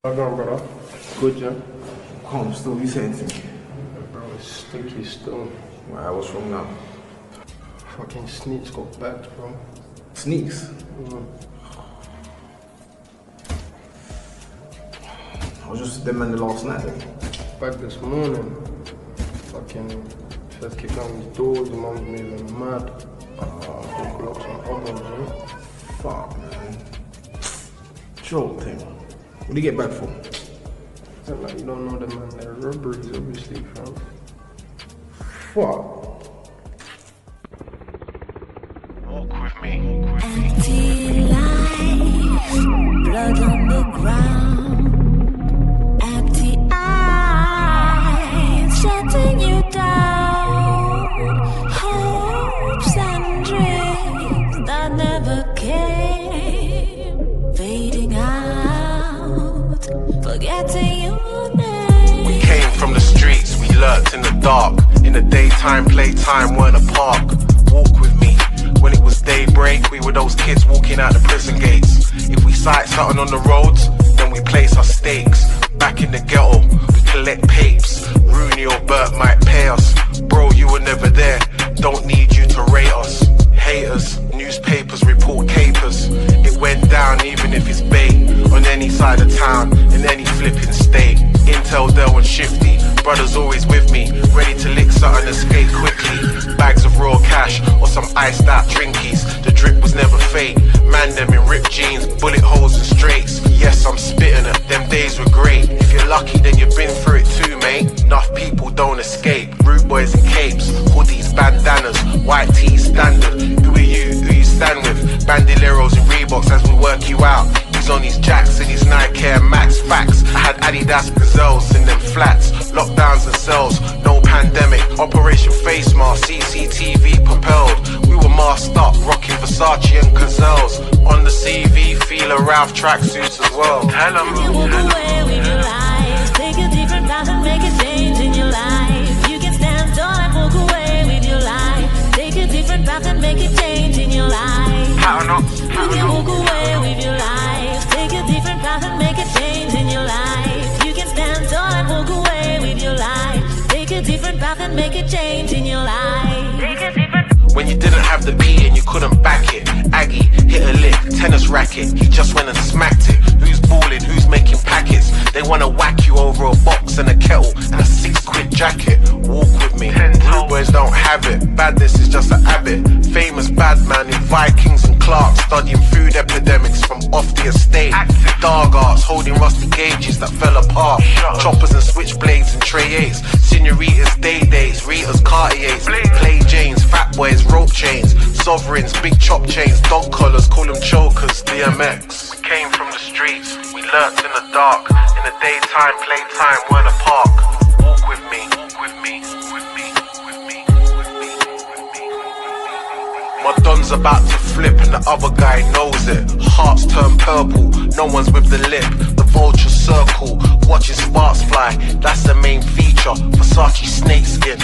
How going, brother? Good, yeah? Calm still, you saying to me? Bro, it's stinky still. Why, what's wrong now? Fucking sneaks got bags, bro. Sneaks? I was just with them man the last night then. Back this morning. Fucking first kicked down these doors, the mum's made them mad. Locked some elbows, man. Fuck, man. Joke thing. What do you get back for? It's not like you don't know them, man. They're robberies, obviously, fam. What? Walk with me. Empty life, blood on the ground, empty eyes shutting you down, hopes and dreams that never came, fading out, forgetting your name. We came from the streets, we lurked in the dark. In the daytime, playtime weren't a park. Walk with me. When it was daybreak, we were those kids walking out the prison gates. If we sight something on the roads, then we place our stakes. Back in the ghetto, we collect papes. Rooney or Bert might pay us. Bro, you were never there, don't need you to rate us. Haters, newspapers report capers. It went down even if it's bait. On any side of town, in any flipping state. Intel, Dell and Shifty, brothers always with me. Ready to lick something and skate quickly. Bags of raw cash or some iced out drinkies. The drip was never fake. Man them in ripped jeans, bullet holes and straights. Yes, I'm spitting it, them days were great. If you're lucky then you've been through it too, mate. Enough people don't escape. Rude boys in capes, hoodies, bandanas, white tees standard. Who are you? Who you stand with? Bandoleros and Reeboks as we work you out. He's on his Jacks and his Nike Air Max. Facts, I had Adidas Gazelles in them flats. Lockdowns and cells, no pandemic. Operation Face Mask, CCTV propelled. We were masked up, rocking Versace and Gazelles. On the CV, feel a Ralph tracksuits as well. Tell 'em. You walk away with your life, take a different path and make a change in your life. You can stand tall and walk away with your life. Take a different path and make a change in your life. You can walk away with your life, take a different path and make a change in your life. You can stand tall and walk away with your life. Take a different path and make a change in your life. Take a different. When you didn't have the beat and you couldn't back it. Aggie hit a lick, tennis racket. He just went and smacked it. Who's balling? Who's making packets? They wanna whack you over a box and a kettle and a £6 jacket. Walk with me. Rude boys don't have it. Badness is just a habit. Famous bad man in Vikings and Clarks, studying food epidemics from off the estate. Dog arts holding rusty gauges that fell apart. Choppers and switchblades and tray 8s. Senoritas, day-days, Ritas, Cartiers. Play Janes, fat boys, rope chains. Sovereigns, big chop chains, dog collars, call them chokers, DMX. We came from the streets, we lurked in the dark. In the daytime, playtime weren't a park. Walk with me, walk with me, with me, with me, with me, with me. My don's about to flip and the other guy knows it. Hearts turn purple, no one's with the lip. The vulture circle, watching sparks fly, that's the main feature. Versace snakeskin,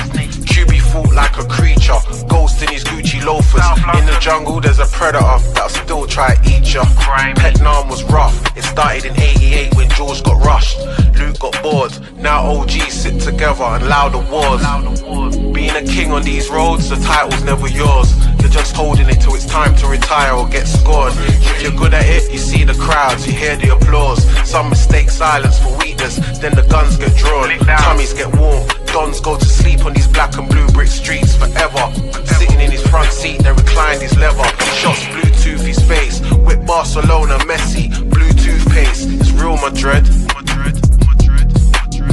QB fought like a creature. Ghost in his Gucci loafers. In the jungle there's a predator that'll still try to eat ya. Petnam was rough, it started in 88 when George got rushed. Luke got bored, now OGs sit together and loud awards. Being a king on these roads, the title's never yours. You're just holding it till it's time to retire or get scored. If you're good at it, you see the crowds, you hear the applause. Some mistake silence for weakness, then the guns get drawn. Tummies get warm, dons go to sleep on these black and blue brick streets forever. Sitting in his front seat, then reclined his leather. Shots Bluetooth his face, whip Barcelona, Messi, blue toothpaste. It's real Madrid.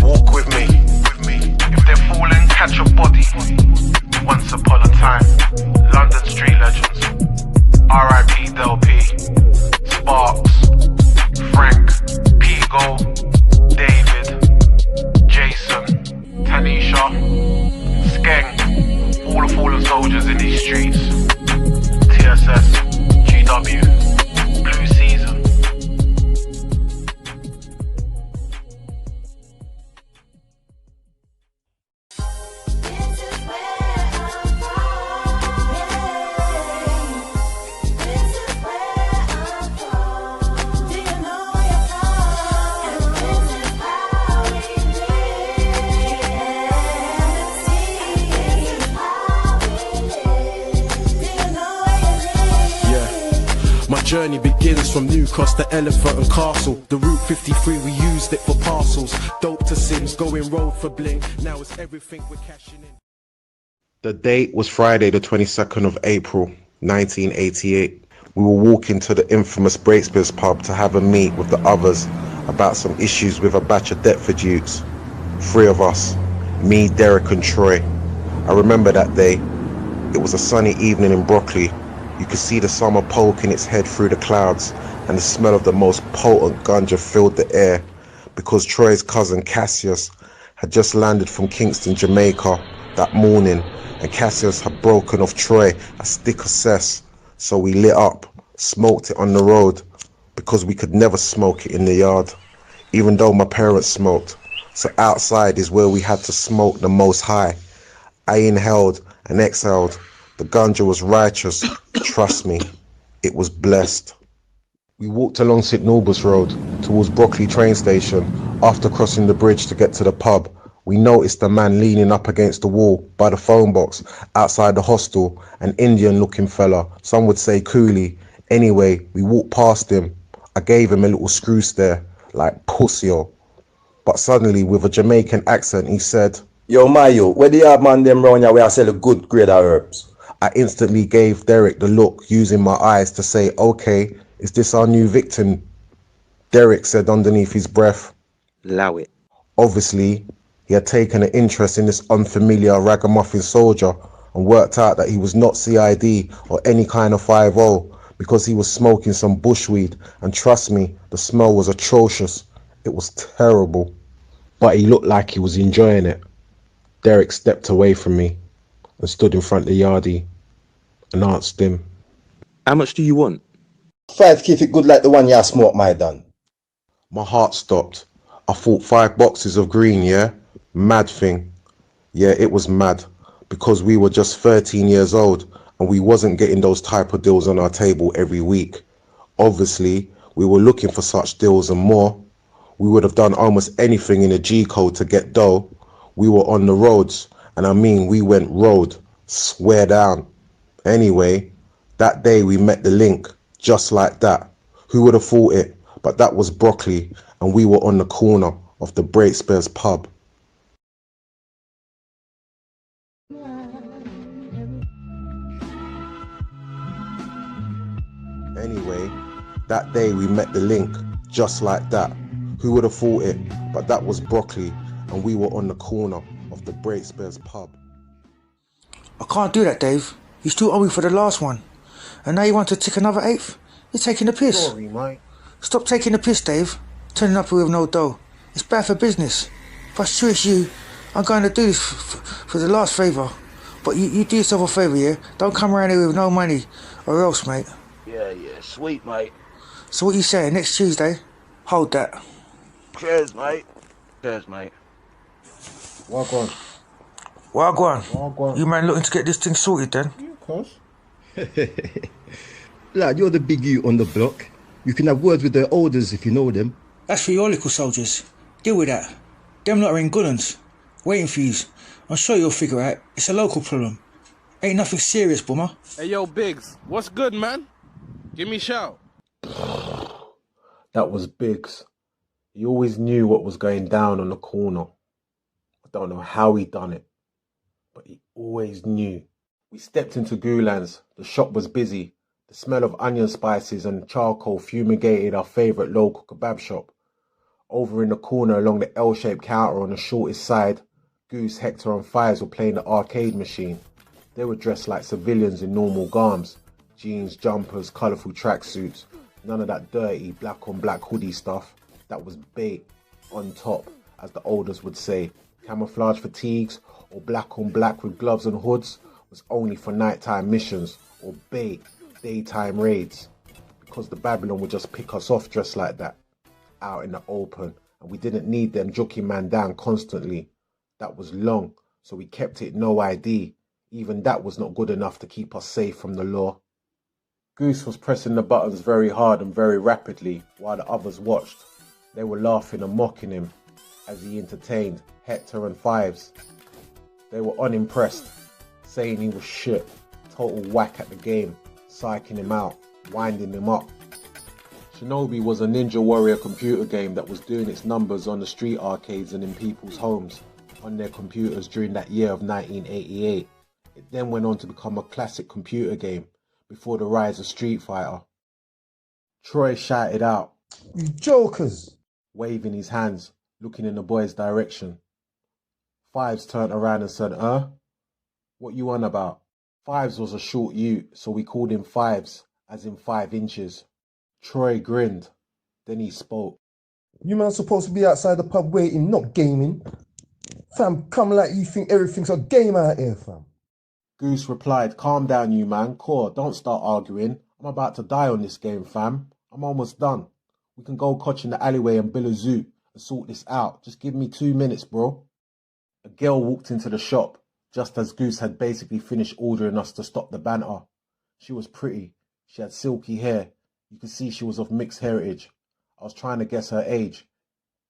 Walk with me. If they're falling, catch a body. Once upon a time, London street legends. R.I.P. Del P, Sparks, Frank, Pigo, David, Jason, Tanisha, Skeng, all the fallen soldiers in these streets. TSS, GW, Blue Season. journey begins from Newcross to Elephant and Castle. The Route 53, we used it for parcels. Dope to Sims, going road for bling. Now it's everything we're cashing in. The date was Friday the 22nd of April 1988. We were walking to the infamous Breakspears pub to have a meet with the others about some issues with a batch of Deptford youths. 3 of us, me, Derek and Troy. I remember that day. It was a sunny evening in Brockley. You could see the summer poking its head through the clouds, and the smell of the most potent ganja filled the air, because Troy's cousin Cassius had just landed from Kingston, Jamaica that morning, and Cassius had broken off Troy a stick of cess. So we lit up, smoked it on the road, because we could never smoke it in the yard, even though my parents smoked. So outside is where we had to smoke the most high. I inhaled and exhaled. The ganja was righteous. Trust me, it was blessed. We walked along St Norbus Road towards Brockley train station. After crossing the bridge to get to the pub, we noticed a man leaning up against the wall by the phone box outside the hostel, an Indian looking fella, some would say coolie. Anyway, we walked past him. I gave him a little screw stare, like pussy-o. But suddenly, with a Jamaican accent, he said, "Yo, Mayo, where do you have man them round here where I sell a good grade of herbs?" I instantly gave Derek the look, using my eyes to say, "Okay, is this our new victim?" Derek said underneath his breath, "Allow it." Obviously, he had taken an interest in this unfamiliar ragamuffin soldier and worked out that he was not CID or any kind of 5-0 because he was smoking some bushweed, and trust me, the smell was atrocious. It was terrible. But he looked like he was enjoying it. Derek stepped away from me and stood in front of the yardie and asked him, "How much do you want?" 5 keep it good like the one you smoke, my done. My heart stopped. I thought 5 boxes of green, yeah? Mad thing. Yeah, it was mad, because we were just 13 years old and we wasn't getting those type of deals on our table every week. Obviously, we were looking for such deals and more. We would have done almost anything in a G code to get dough. We were on the roads, and I mean we went road, swear down. Anyway, that day we met the link, just like that. Who would have thought it? But that was Brockley, and we were on the corner of the Breakspears pub. Anyway, that day we met the link, just like that. Who would have thought it? But that was Brockley, and we were on the corner of the Breakspears pub. I can't do that, Dave. You still owe me for the last one. And now you want to tick another 8th? You're taking the piss. Sorry, mate. Stop taking the piss, Dave. Turning up here with no dough. It's bad for business. If I switch you, I'm going to do this for the last favour. But you do yourself a favour, yeah? Don't come around here with no money, or else, mate. Yeah, sweet, mate. So what you saying, next Tuesday? Hold that. Cheers, mate. Cheers, mate. Wagwan. Wagwan. You man looking to get this thing sorted then? Yeah, of course. Lad, you're the big you on the block. You can have words with the elders if you know them. That's for your little soldiers. Deal with that. Them lot are in good uns. Waiting for yous. I'm sure you'll figure out. It's a local problem. Ain't nothing serious, boomer. Hey, yo, Biggs. What's good, man? Give me a shout. That was Biggs. He always knew what was going down on the corner. I don't know how he done it, but he always knew. We stepped into Goulan's. The shop was busy. The smell of onion spices and charcoal fumigated our favourite local kebab shop. Over in the corner along the L-shaped counter on the shortest side, Goose, Hector and Fives were playing the arcade machine. They were dressed like civilians in normal garms. Jeans, jumpers, colourful tracksuits. None of that dirty black on black hoodie stuff. That was bait on top, as the olders would say. Camouflage fatigues or black on black with gloves and hoods was only for nighttime missions or bait daytime raids, because the Babylon would just pick us off dressed like that out in the open, and we didn't need them joking man down constantly. That was long, so we kept it no ID. Even that was not good enough to keep us safe from the law. Goose was pressing the buttons very hard and very rapidly while the others watched. They were laughing and mocking him as he entertained Hector and Fives. They were unimpressed, saying he was shit, total whack at the game, psyching him out, winding him up, Shinobi was a Ninja Warrior computer game that was doing its numbers on the street arcades and in people's homes on their computers during that year of 1988. It then went on to become a classic computer game before the rise of Street Fighter. Troy shouted out, "You jokers!" waving his hands, looking in the boy's direction. Fives turned around and said, what you on about? Fives was a short ute, so we called him Fives, as in 5 inches. Troy grinned, then he spoke. "You man supposed to be outside the pub waiting, not gaming. Fam, come like you think everything's a game out here, fam." Goose replied, "Calm down, you man. Core, don't start arguing. I'm about to die on this game, fam. I'm almost done. We can go cotch in the alleyway and bill a zoo and sort this out. Just give me 2 minutes, bro." A girl walked into the shop, just as Goose had basically finished ordering us to stop the banter. She was pretty. She had silky hair. You could see she was of mixed heritage. I was trying to guess her age.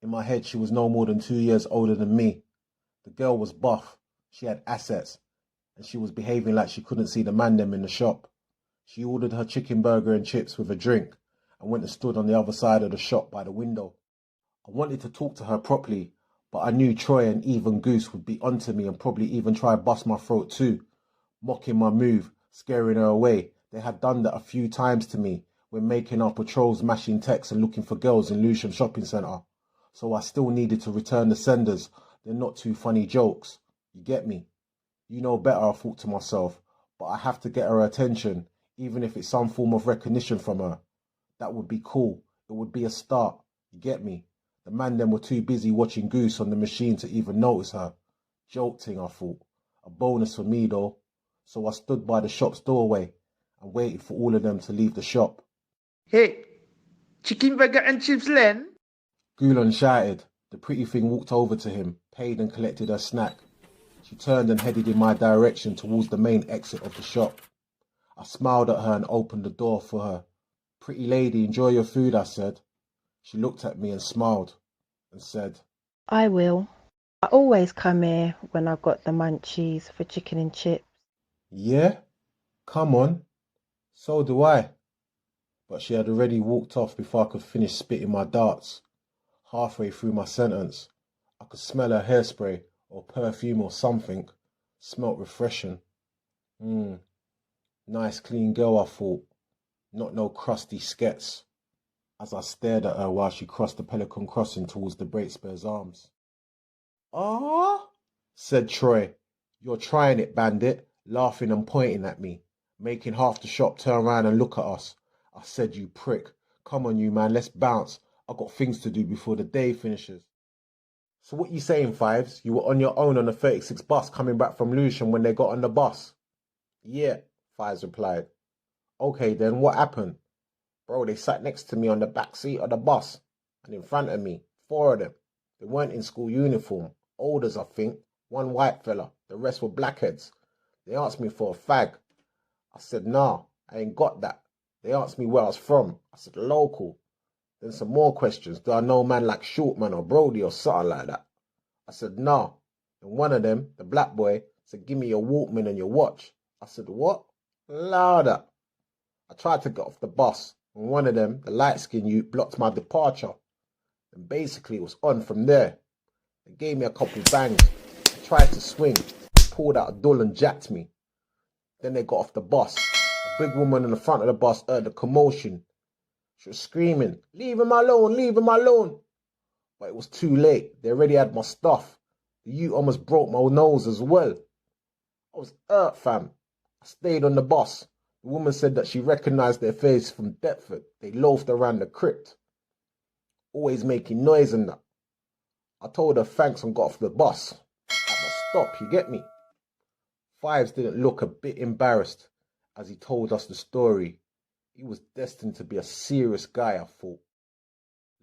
In my head, she was no more than 2 years older than me. The girl was buff. She had assets. And she was behaving like she couldn't see the man them in the shop. She ordered her chicken burger and chips with a drink and went and stood on the other side of the shop by the window. I wanted to talk to her properly, but I knew Troy and even Goose would be onto me and probably even try to bust my throat too, mocking my move, scaring her away. They had done that a few times to me when making our patrols, mashing texts and looking for girls in Lewisham Shopping Centre. So I still needed to return the senders. They're not too funny jokes. You get me? You know better, I thought to myself, but I have to get her attention, even if it's some form of recognition from her. That would be cool. It would be a start. You get me? The man them were too busy watching Goose on the machine to even notice her. Joke thing, I thought. A bonus for me though. So I stood by the shop's doorway and waited for all of them to leave the shop. "Hey, chicken burger and chips, Len?" Gulen shouted. The pretty thing walked over to him, paid and collected her snack. She turned and headed in my direction towards the main exit of the shop. I smiled at her and opened the door for her. "Pretty lady, enjoy your food," I said. She looked at me and smiled and said, "I will. I always come here when I've got the munchies for chicken and chips." "Yeah? Come on. So do I." But she had already walked off before I could finish spitting my darts. Halfway through my sentence, I could smell her hairspray or perfume or something. Smelt refreshing. Nice clean girl, I thought. Not no crusty skets. As I stared at her while she crossed the Pelican Crossing towards the Breakspear's Arms. "Ah," said Troy. "You're trying it, bandit," laughing and pointing at me, making half the shop turn around and look at us. I said, "You prick. Come on, you man, let's bounce. I got things to do before the day finishes." "So what you saying, Fives? You were on your own on the 36 bus coming back from Lewisham when they got on the bus?" "Yeah," Fives replied. "Okay then, what happened?" "Bro, they sat next to me on the back seat of the bus, and in front of me, 4 of them. They weren't in school uniform, olders I think, 1 white fella, the rest were blackheads. They asked me for a fag. I said, nah, I ain't got that. They asked me where I was from. I said, local. Then some more questions. Do I know man like Shortman or Brody or something like that? I said, nah. And one of them, the black boy, said, give me your Walkman and your watch. I said, what? Louder. I tried to get off the bus, and one of them, the light-skinned youth, blocked my departure. And basically it was on from there. They gave me a couple bangs. I tried to swing, pulled out a dull and jacked me. Then they got off the bus. A big woman in the front of the bus heard the commotion. She was screaming, leave him alone, leave him alone. But it was too late. They already had my stuff. The youth almost broke my nose as well. I was hurt, fam. I stayed on the bus. The woman said that she recognized their face from Deptford. They loafed around the crypt, always making noise and that. I told her thanks and got off the bus. At my stop, you get me? Fives didn't look a bit embarrassed as he told us the story. He was destined to be a serious guy, I thought.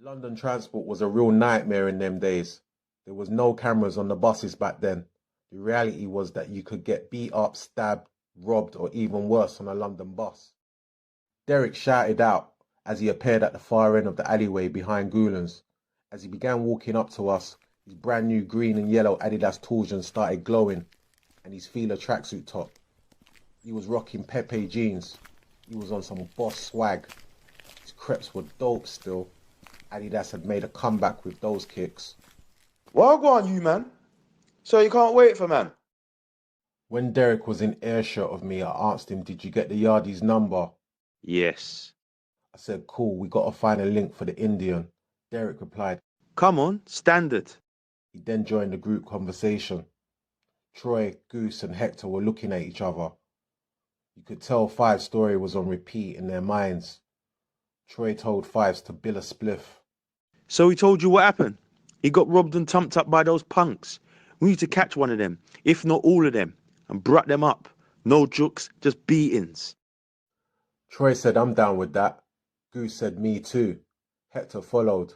London transport was a real nightmare in them days. There was no cameras on the buses back then. The reality was that you could get beat up, stabbed, robbed, or even worse on a London bus. Derek shouted out as he appeared at the far end of the alleyway behind Goulan's. As he began walking up to us, his brand new green and yellow Adidas torsion started glowing, and his Fila tracksuit top. He was rocking Pepe jeans. He was on some boss swag. His Creps were dope still. Adidas had made a comeback with those kicks. Well, go on you, man. So you can't wait for man? When Derek was in earshot of me, I asked him, did you get the Yardie's number? Yes. I said, cool, we got to find a link for the Indian. Derek replied, come on, standard. He then joined the group conversation. Troy, Goose and Hector were looking at each other. You could tell Five's story was on repeat in their minds. Troy told Fives to bill a spliff. So he told you what happened? He got robbed and tumped up by those punks. We need to catch one of them, if not all of them, and brat them up. No jokes, just beatings. Troy said, I'm down with that. Goose said, me too. Hector followed.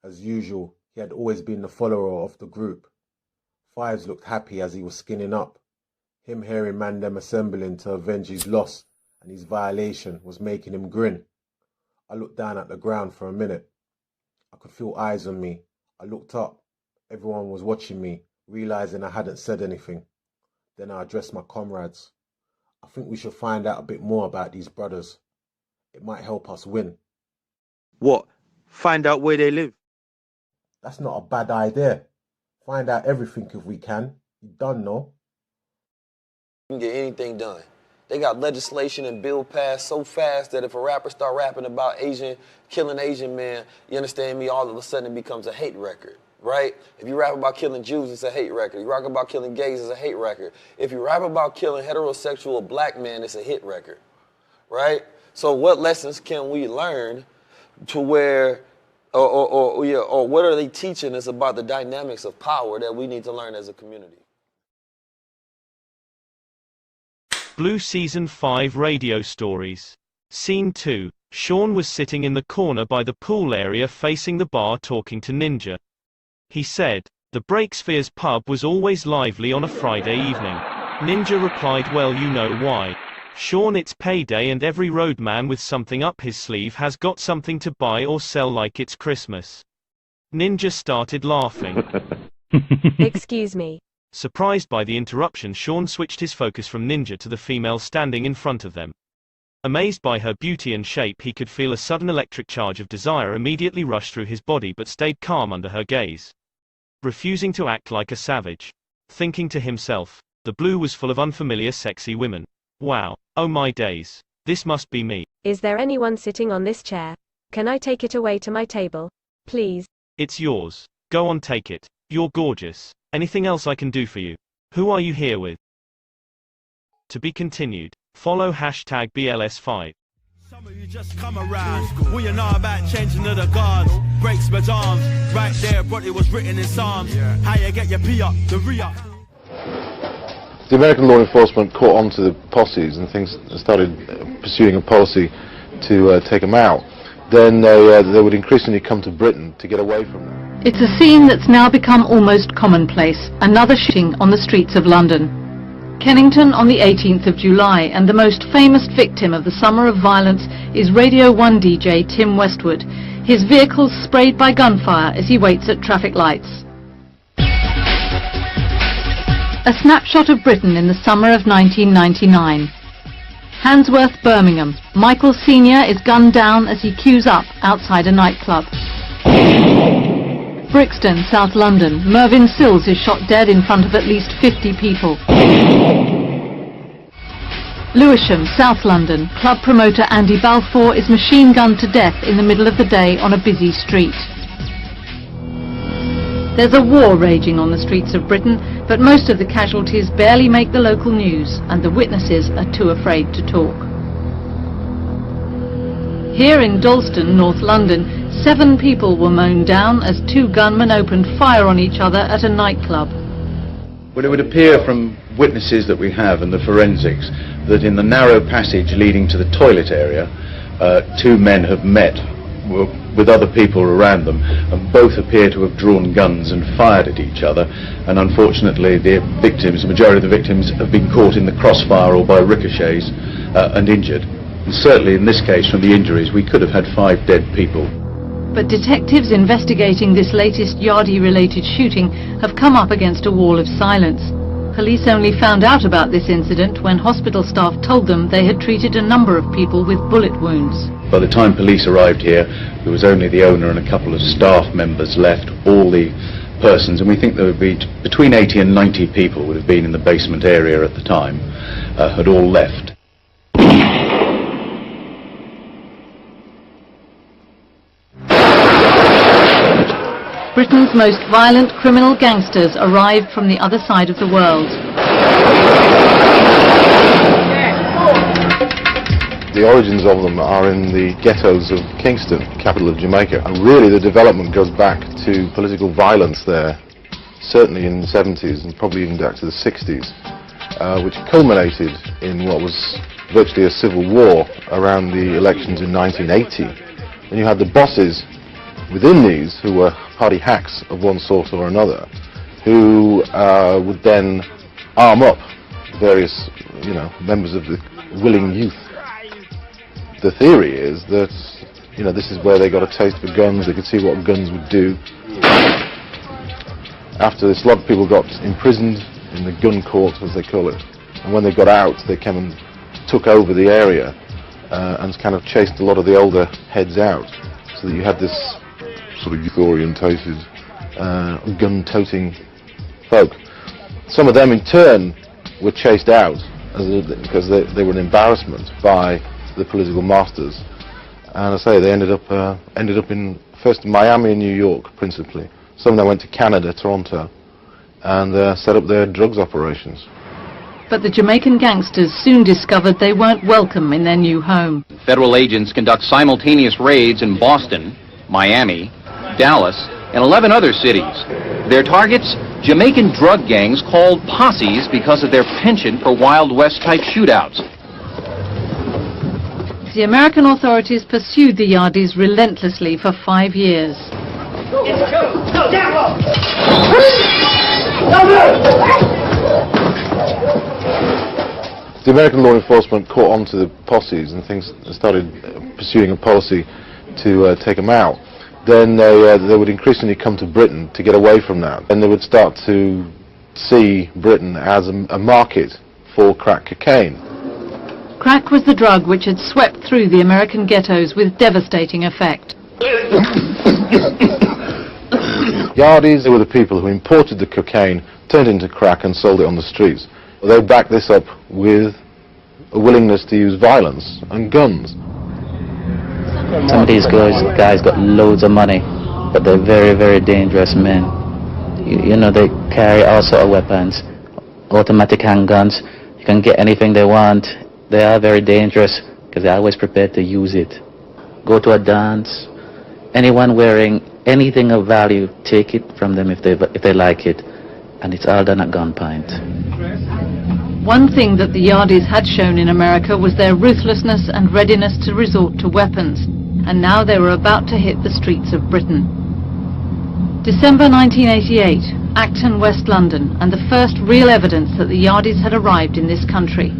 As usual, he had always been the follower of the group. Fives looked happy as he was skinning up. Him hearing man them assembling to avenge his loss and his violation was making him grin. I looked down at the ground for a minute. I could feel eyes on me. I looked up. Everyone was watching me, realizing I hadn't said anything. Then I addressed my comrades. I think we should find out a bit more about these brothers. It might help us win. What? Find out where they live? That's not a bad idea. Find out everything if we can. You done, no? You can get anything done. They got legislation and bill passed so fast that if a rapper start rapping about killing Asian men, you understand me, all of a sudden it becomes a hate record, right? If you rap about killing Jews, it's a hate record. You rap about killing gays, it's a hate record. If you rap about killing heterosexual black men, it's a hit record, right? So what lessons can we learn to where, or what are they teaching us about the dynamics of power that we need to learn as a community? Blueseason5radio stories. Scene 2. Sean was sitting in the corner by the pool area facing the bar talking to Ninja. He said, the Breakspheres pub was always lively on a Friday evening. Ninja replied, well, you know why. Sean, it's payday and every roadman with something up his sleeve has got something to buy or sell like it's Christmas. Ninja started laughing. Excuse me. Surprised by the interruption, Sean switched his focus from Ninja to the female standing in front of them. Amazed by her beauty and shape, he could feel a sudden electric charge of desire immediately rush through his body but stayed calm under her gaze. Refusing to act like a savage. Thinking to himself, the Blue was full of unfamiliar sexy women. Wow, oh my days, this must be me. Is there anyone sitting on this chair? Can I take it away to my table? Please. It's yours. Go on, take it. You're gorgeous. Anything else I can do for you? Who are you here with? To be continued. Follow #BLS5. Some of you just come around. What you know about changing of the guards? Breaks my arms. Right there, bro, it was written in Psalms. How you get your P up, the re-up. The American law enforcement caught on to the posses and things started pursuing a policy to take them out. Then they would increasingly come to Britain to get away from them. It's a scene that's now become almost commonplace. Another shooting on the streets of London. Kennington on the 18th of July, and the most famous victim of the summer of violence is Radio 1 DJ Tim Westwood. His vehicle's sprayed by gunfire as he waits at traffic lights. A snapshot of Britain in the summer of 1999. Handsworth, Birmingham. Michael Sr. is gunned down as he queues up outside a nightclub. Brixton, South London. Mervyn Sills is shot dead in front of at least 50 people. Lewisham, South London. Club promoter Andy Balfour is machine-gunned to death in the middle of the day on a busy street. There's a war raging on the streets of Britain, but most of the casualties barely make the local news, and the witnesses are too afraid to talk. Here in Dalston, North London, 7 people were mown down as 2 gunmen opened fire on each other at a nightclub. Well, it would appear from witnesses that we have and the forensics that in the narrow passage leading to the toilet area, 2 men have met with other people around them, and both appear to have drawn guns and fired at each other, and unfortunately the majority of the victims have been caught in the crossfire or by ricochets and injured. And certainly in this case, from the injuries, we could have had 5 dead people. But detectives investigating this latest Yardie-related shooting have come up against a wall of silence. Police only found out about this incident when hospital staff told them they had treated a number of people with bullet wounds. By the time police arrived here, there was only the owner and a couple of staff members left. All the persons, and we think there would be between 80 and 90 people would have been in the basement area at the time, had all left. Britain's most violent criminal gangsters arrived from the other side of the world. The origins of them are in the ghettos of Kingston, capital of Jamaica. And really the development goes back to political violence there, certainly in the 70s and probably even back to the 60s, which culminated in what was virtually a civil war around the elections in 1980. And you had the bosses within these, who were party hacks of one sort or another, who would then arm up various, members of the willing youth. The theory is that, this is where they got a taste for guns. They could see what guns would do. After this, a lot of people got imprisoned in the gun court, as they call it. And when they got out, they came and took over the area and kind of chased a lot of the older heads out, so that you had this sort of youth-orientated, gun-toting folk. Some of them, in turn, were chased out because they were an embarrassment by the political masters. And I say they ended up in first Miami and New York, principally. Some of them went to Canada, Toronto, and set up their drugs operations. But the Jamaican gangsters soon discovered they weren't welcome in their new home. Federal agents conduct simultaneous raids in Boston, Miami, Dallas, and 11 other cities. Their targets, Jamaican drug gangs called posses because of their penchant for Wild West-type shootouts. The American authorities pursued the Yardies relentlessly for 5 years. The American law enforcement caught on to the posses and things started pursuing a policy to take them out. Then they would increasingly come to Britain to get away from that. And they would start to see Britain as a market for crack cocaine. Crack was the drug which had swept through the American ghettos with devastating effect. Yardies, they were the people who imported the cocaine, turned it into crack and sold it on the streets. They backed this up with a willingness to use violence and guns. Some of these guys got loads of money, but they're very, very dangerous men. They carry all sorts of weapons, automatic handguns. You can get anything they want. They are very dangerous because they're always prepared to use it. Go to a dance, anyone wearing anything of value, take it from them if they like it, and it's all done at gunpoint. One thing that the Yardies had shown in America was their ruthlessness and readiness to resort to weapons, and now they were about to hit the streets of Britain. December 1988, Acton, West London, and the first real evidence that the Yardies had arrived in this country.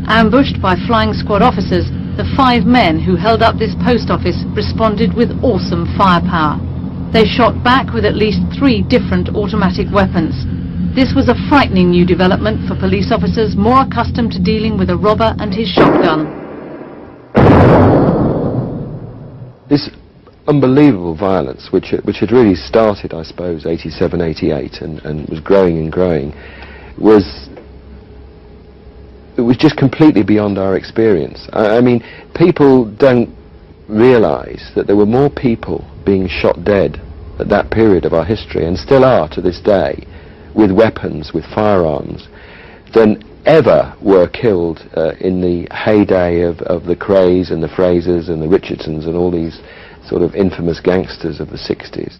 Ambushed by flying squad officers, the 5 men who held up this post office responded with awesome firepower. They shot back with at least 3 different automatic weapons. This was a frightening new development for police officers more accustomed to dealing with a robber and his shotgun. This unbelievable violence, which had really started, I suppose, 87, 88, and was growing and growing, it was just completely beyond our experience. I mean, people don't realise that there were more people being shot dead at that period of our history, and still are to this day, with weapons, with firearms, than ever were killed in the heyday of the Crays and the Frasers and the Richardsons and all these sort of infamous gangsters of the 60s.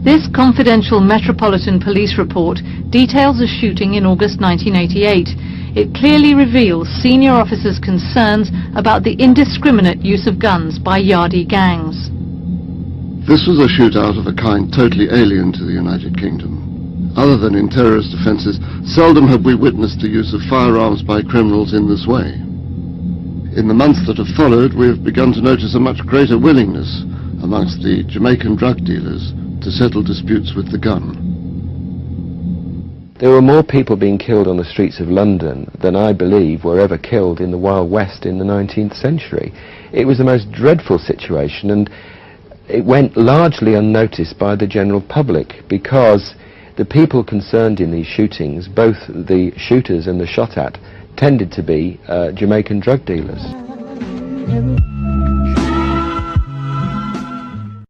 This confidential Metropolitan Police report details a shooting in August 1988. It clearly reveals senior officers' concerns about the indiscriminate use of guns by Yardie gangs. This was a shootout of a kind totally alien to the United Kingdom. Other than in terrorist offences, seldom have we witnessed the use of firearms by criminals in this way. In the months that have followed, we have begun to notice a much greater willingness amongst the Jamaican drug dealers to settle disputes with the gun. There were more people being killed on the streets of London than I believe were ever killed in the Wild West in the 19th century. It was the most dreadful situation, and it went largely unnoticed by the general public because the people concerned in these shootings, both the shooters and the shot at, tended to be Jamaican drug dealers.